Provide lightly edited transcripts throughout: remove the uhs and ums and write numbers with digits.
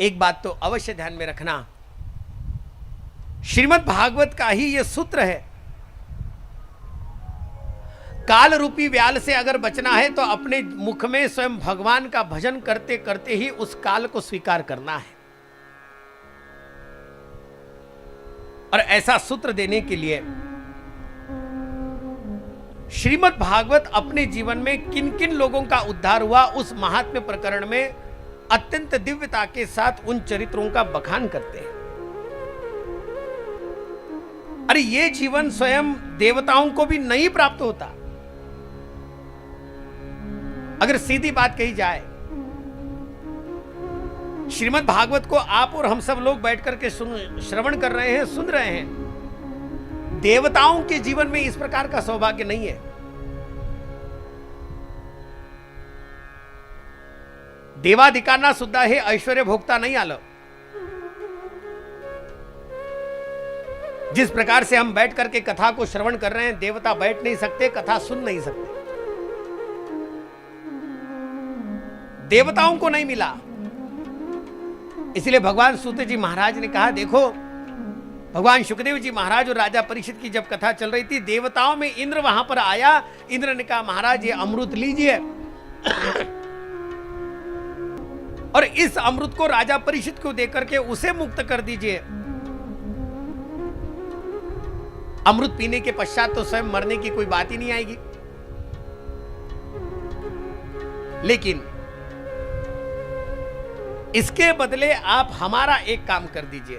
एक बात तो अवश्य ध्यान में रखना, श्रीमद् भागवत का ही यह सूत्र है, काल रूपी व्याल से अगर बचना है तो अपने मुख में स्वयं भगवान का भजन करते करते ही उस काल को स्वीकार करना है। और ऐसा सूत्र देने के लिए श्रीमद् भागवत अपने जीवन में किन किन लोगों का उद्धार हुआ उस महात्म्य प्रकरण में अत्यंत दिव्यता के साथ उन चरित्रों का बखान करते हैं। अरे ये जीवन स्वयं देवताओं को भी नहीं प्राप्त होता। अगर सीधी बात कही जाए, श्रीमद् भागवत को आप और हम सब लोग बैठ करके श्रवण कर रहे हैं, सुन रहे हैं, देवताओं के जीवन में इस प्रकार का सौभाग्य नहीं है। देवाधिकांना सुद्धा हे ऐश्वर्य भोगता नहीं आलं। जिस प्रकार से हम बैठ करके कथा को श्रवण कर रहे हैं, देवता बैठ नहीं सकते, कथा सुन नहीं सकते, देवताओं को नहीं मिला। इसलिए भगवान सूत जी महाराज ने कहा, देखो भगवान सुखदेव जी महाराज और राजा परीक्षित की जब कथा चल रही थी, देवताओं में इंद्र वहां पर आया। इंद्र ने कहा, महाराज ये अमृत लीजिए और इस अमृत को राजा परीक्षित को देकर के उसे मुक्त कर दीजिए। अमृत पीने के पश्चात तो स्वयं मरने की कोई बात ही नहीं आएगी। लेकिन इसके बदले आप हमारा एक काम कर दीजिए।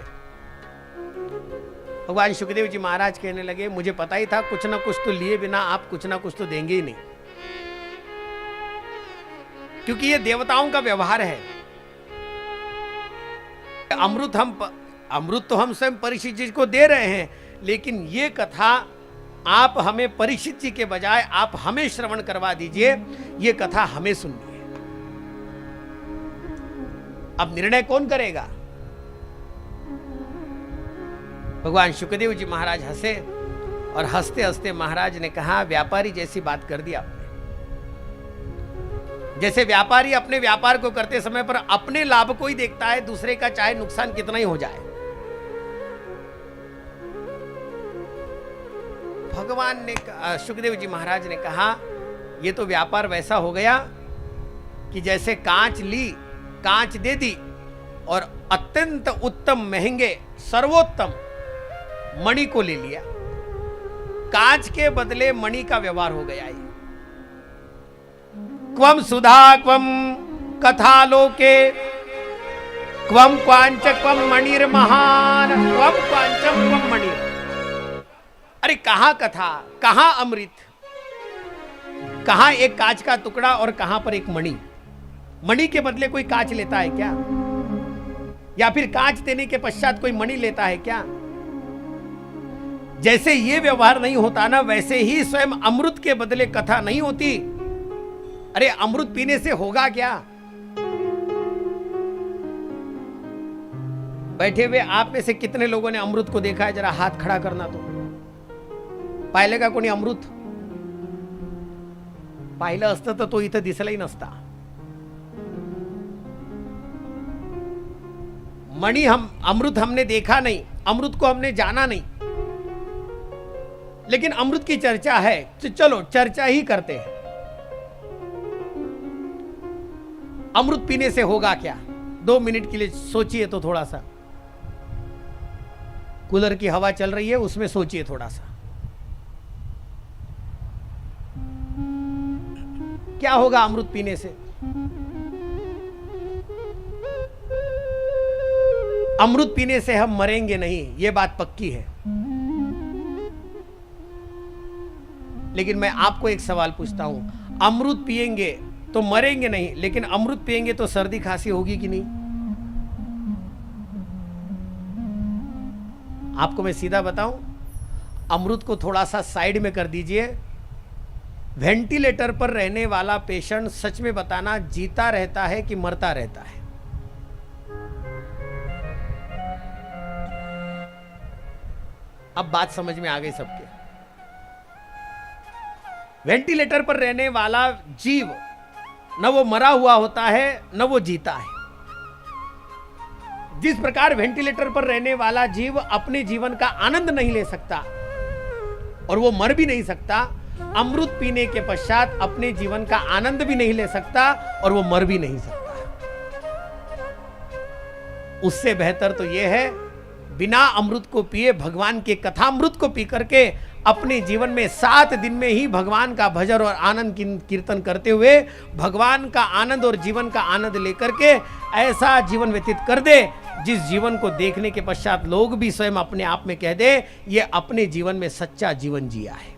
भगवान सुखदेव जी महाराज कहने लगे, मुझे पता ही था कुछ ना कुछ तो लिए बिना आप कुछ ना कुछ तो देंगे ही नहीं, क्योंकि ये देवताओं का व्यवहार है। अमृत तो हम स्वयं परीक्षित जी को दे रहे हैं, लेकिन ये कथा आप हमें परीक्षित जी के बजाय आप हमें श्रवण करवा दीजिए। ये कथा हमें सुननी है। अब निर्णय कौन करेगा? भगवान सुखदेव जी महाराज हंसे और हंसते हंसते महाराज ने कहा, व्यापारी जैसी बात कर दी आपने। जैसे व्यापारी अपने व्यापार को करते समय पर अपने लाभ को ही देखता है, दूसरे का चाहे नुकसान कितना ही हो जाए। भगवान ने सुखदेव जी महाराज ने कहा, यह तो व्यापार वैसा हो गया कि जैसे कांच ली, कांच दे दी और अत्यंत उत्तम महंगे सर्वोत्तम मणि को ले लिया। कांच के बदले मणि का व्यवहार हो गया। क्वम सुधा क्वम कथा लोके क्वम क्वांच क्वम मणिर महान क्वम क्वांचम क्वम मणिर। अरे कहां कथा, कहां अमृत, कहां एक कांच का टुकड़ा और कहां पर एक मणि। मणि के बदले कोई कांच लेता है क्या? या फिर कांच देने के पश्चात कोई मणि लेता है क्या? जैसे ये व्यवहार नहीं होता ना, वैसे ही स्वयं अमृत के बदले कथा नहीं होती। अरे अमृत पीने से होगा क्या? बैठे हुए आप में से कितने लोगों ने अमृत को देखा है? जरा हाथ खड़ा करना। तो पाहिलं का कोणी अमृत? पाहिलं असतं तर तो इथं दिसलाही नसता। मणि अमृत हमने देखा नहीं, अमृत को हमने जाना नहीं, लेकिन अमृत की चर्चा है तो चलो चर्चा ही करते हैं। अमृत पीने से होगा क्या? 2 मिनट के लिए सोचिए तो थोड़ा सा। कूलर की हवा चल रही है, उसमें सोचिए थोड़ा सा, क्या होगा अमृत पीने से? अमृत पीने से हम मरेंगे नहीं, यह बात पक्की है। लेकिन मैं आपको एक सवाल पूछता हूं, अमृत पिएंगे तो मरेंगे नहीं, लेकिन अमृत पिएंगे तो सर्दी खांसी होगी कि नहीं? आपको मैं सीधा बताऊं, अमृत को थोड़ा सा साइड में कर दीजिए। वेंटिलेटर पर रहने वाला पेशेंट सच में बताना जीता रहता है कि मरता रहता है? अब बात समझ में आ गई सबके। वेंटिलेटर पर रहने वाला जीव न वो मरा हुआ होता है न वो जीता है। जिस प्रकार वेंटिलेटर पर रहने वाला जीव अपने जीवन का आनंद नहीं ले सकता और वो मर भी नहीं सकता, अमृत पीने के पश्चात अपने जीवन का आनंद भी नहीं ले सकता और वो मर भी नहीं सकता। उससे बेहतर तो यह है बिना अमृत को पिए भगवान के कथामृत को पी करके अपने जीवन में 7 दिन में ही भगवान का भजन और आनंद कीर्तन करते हुए भगवान का आनंद और जीवन का आनंद लेकर के ऐसा जीवन व्यतीत कर दे जिस जीवन को देखने के पश्चात लोग भी स्वयं अपने आप में कह दे ये अपने जीवन में सच्चा जीवन जिया है।